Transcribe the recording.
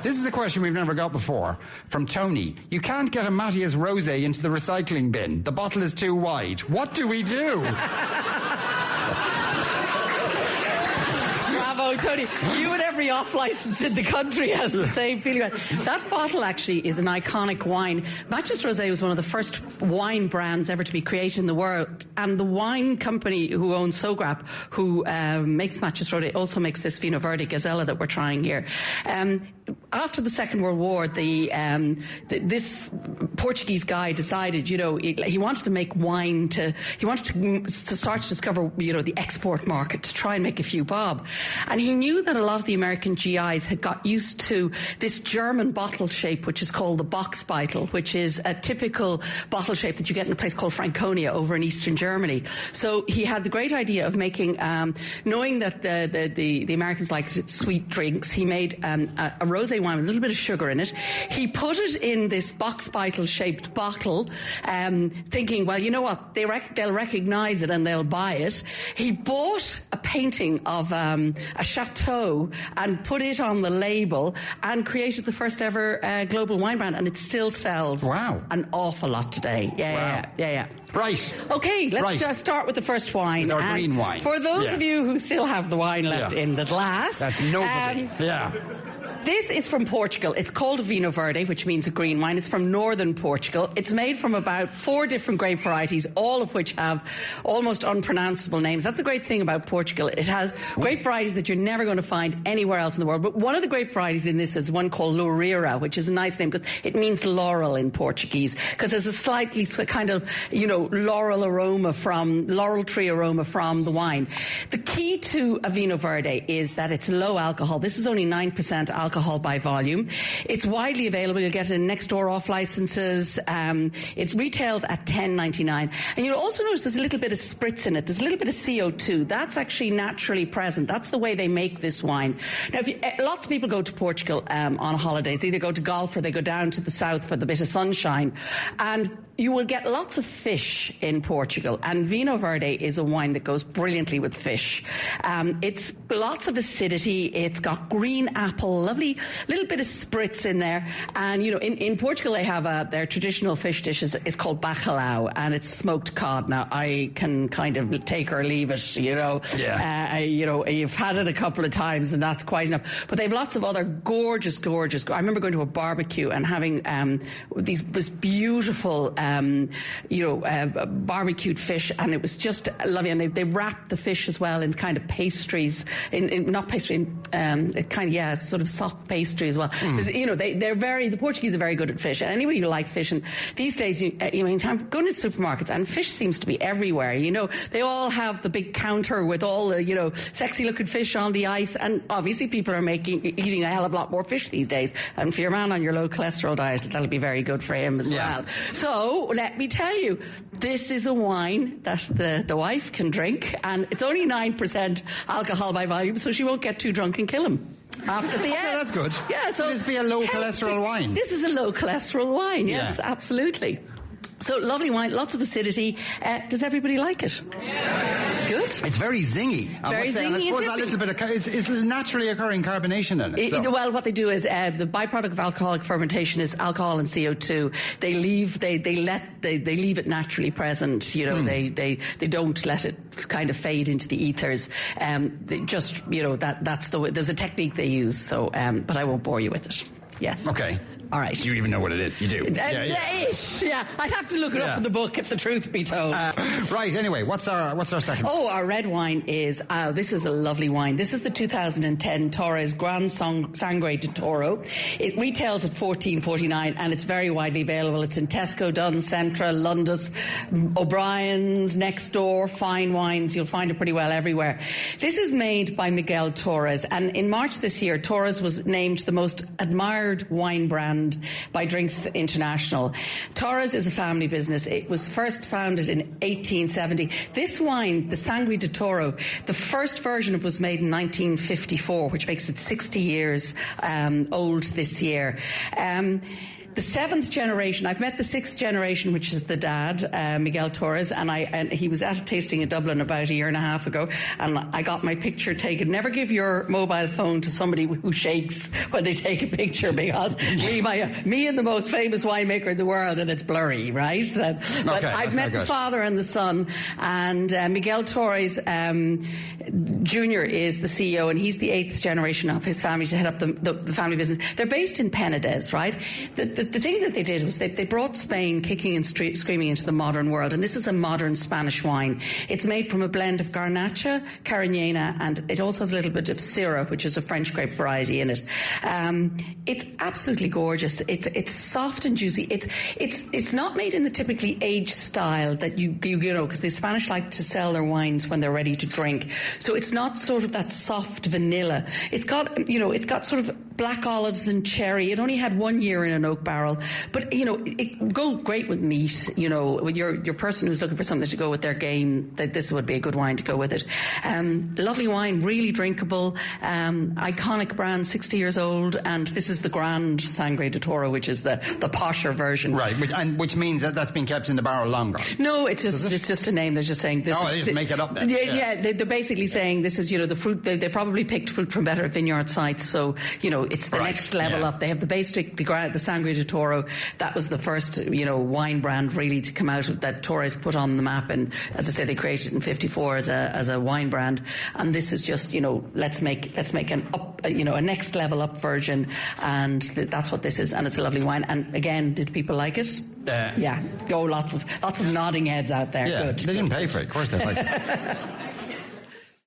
This is a question we've never got before from Tony. You can't get a Mateus Rosé into the recycling bin. The bottle is too wide. What do we do? Bravo, Tony. You and every off-licence in the country has the same feeling. That bottle actually is an iconic wine. Mateus Rosé was one of the first wine brands ever to be created in the world. And the wine company who owns Sograp, who makes Mateus Rosé, also makes this Vinho Verde Gazlea that we're trying here. After the Second World War, this Portuguese guy decided, he wanted to make wine he wanted to start to discover, the export market, to try and make a few bob. And he knew that a lot of the American GIs had got used to this German bottle shape, which is called the box bottle, which is a typical bottle shape that you get in a place called Franconia over in eastern Germany. So he had the great idea of making, knowing that the Americans liked sweet drinks, he made a rosé wine with a little bit of sugar in it. He put it in this box bottle shaped bottle, thinking, well, you know what, they'll recognise it and they'll buy it. He bought a painting of a chateau and put it on the label and created the first ever global wine brand, and it still sells an awful lot today. Yeah. Right. Okay, let's start with the first wine. With our green wine. For those of you who still have the wine left in the glass. That's nobody. This is from Portugal. It's called Vinho Verde, which means a green wine. It's from northern Portugal. It's made from about 4 different grape varieties, all of which have almost unpronounceable names. That's the great thing about Portugal. It has grape varieties that you're never going to find anywhere else in the world. But one of the grape varieties in this is one called Loureira, which is a nice name because it means laurel in Portuguese, because there's a slightly kind of, laurel tree aroma from the wine. The key to a Vinho Verde is that it's low alcohol. This is only 9% alcohol by volume. It's widely available. You'll get it in next door off licenses. It retails at $10.99. And you'll also notice there's a little bit of spritz in it. There's a little bit of CO2. That's actually naturally present. That's the way they make this wine. Now, lots of people go to Portugal on holidays. They either go to golf or they go down to the south for the bit of sunshine. And you will get lots of fish in Portugal. And Vinho Verde is a wine that goes brilliantly with fish. It's lots of acidity. It's got green apple, lovely little bit of spritz in there. And, in Portugal, they have their traditional fish dish is called bacalhau, and it's smoked cod. Now, I can kind of take or leave it, you've had it a couple of times, and that's quite enough. But they have lots of other gorgeous. I remember going to a barbecue and having this beautiful, barbecued fish, and it was just lovely. And they wrap the fish as well in kind of pastries, sort of soft pastry as well. Because, the Portuguese are very good at fish, and anybody who likes fish, and these days, going to supermarkets, and fish seems to be everywhere. They all have the big counter with all the, sexy looking fish on the ice, and obviously people are eating a hell of a lot more fish these days. And for your man on your low cholesterol diet, that'll be very good for him as well. So let me tell you, this is a wine that the wife can drink, and it's only 9% alcohol by volume, so she won't get too drunk and kill him after the end. That's good. Yeah, so will this be a low cholesterol wine? This is a low cholesterol wine, yes, absolutely. So lovely wine, lots of acidity. Does everybody like it? Yeah. Good. It's very zingy. Very zingy. And I suppose a little bit of it's naturally occurring carbonation in it. Well, what they do is the byproduct of alcoholic fermentation is alcohol and CO2. They leave it naturally present. They don't let it kind of fade into the ethers. They just that's the way. There's a technique they use. So, but I won't bore you with it. Yes. Okay. All right. Do you even know what it is? You do. Yeah. I'd have to look it up in the book if the truth be told. Right. Anyway, what's our second? Oh, our red wine is this is a lovely wine. This is the 2010 Torres Gran Sangre de Toro. It retails at $14.49 and it's very widely available. It's in Tesco, Duns, Centra, Lundus, O'Brien's, Next Door, Fine Wines. You'll find it pretty well everywhere. This is made by Miguel Torres, and in March this year, Torres was named the most admired wine brand by Drinks International. Torres is a family business. It was first founded in 1870. This wine, the Sangre de Toro, the first version of it was made in 1954, which makes it 60 years old this year. the 7th generation. I've met the 6th generation, which is the dad, Miguel Torres, and he was at a tasting in Dublin about a year and a half ago, and I got my picture taken. Never give your mobile phone to somebody who shakes when they take a picture, because me and the most famous winemaker in the world, and it's blurry, right? But I've met the father and the son, and Miguel Torres Jr. is the CEO, and he's the 8th generation of his family to head up the family business. They're based in Penedès, right? The thing that they did was they brought Spain kicking and screaming into the modern world, and this is a modern Spanish wine. It's made from a blend of Garnacha, Cariñena, and it also has a little bit of Syrah, which is a French grape variety in it. It's absolutely gorgeous. It's soft and juicy. It's not made in the typically aged style that you know, because the Spanish like to sell their wines when they're ready to drink. So it's not sort of that soft vanilla. It's got sort of black olives and cherry. It only had 1 year in an oak barrel, but it goes great with meat. When your person who's looking for something to go with their game, that this would be a good wine to go with it. Lovely wine, really drinkable, iconic brand, 60 years old, and this is the Grand Sangre de Toro, which is the posher version. Right, which means that's been kept in the barrel longer. No, it's just a name. They're just saying this. They just make it up then. Yeah, they're basically saying this is the fruit. They probably picked fruit from better vineyard sites, so it's the next level up. They have the basic, the Sangre de Toro. That was the first wine brand really to come out of that Torres put on the map, and as I say, they created it in '54 as a wine brand, and this is just let's make an up a next level up version, and that's what this is, and it's a lovely wine. And again, did people like it? Yeah. Lots of nodding heads out there. Yeah, Good. They didn't pay for it. Of course they like it.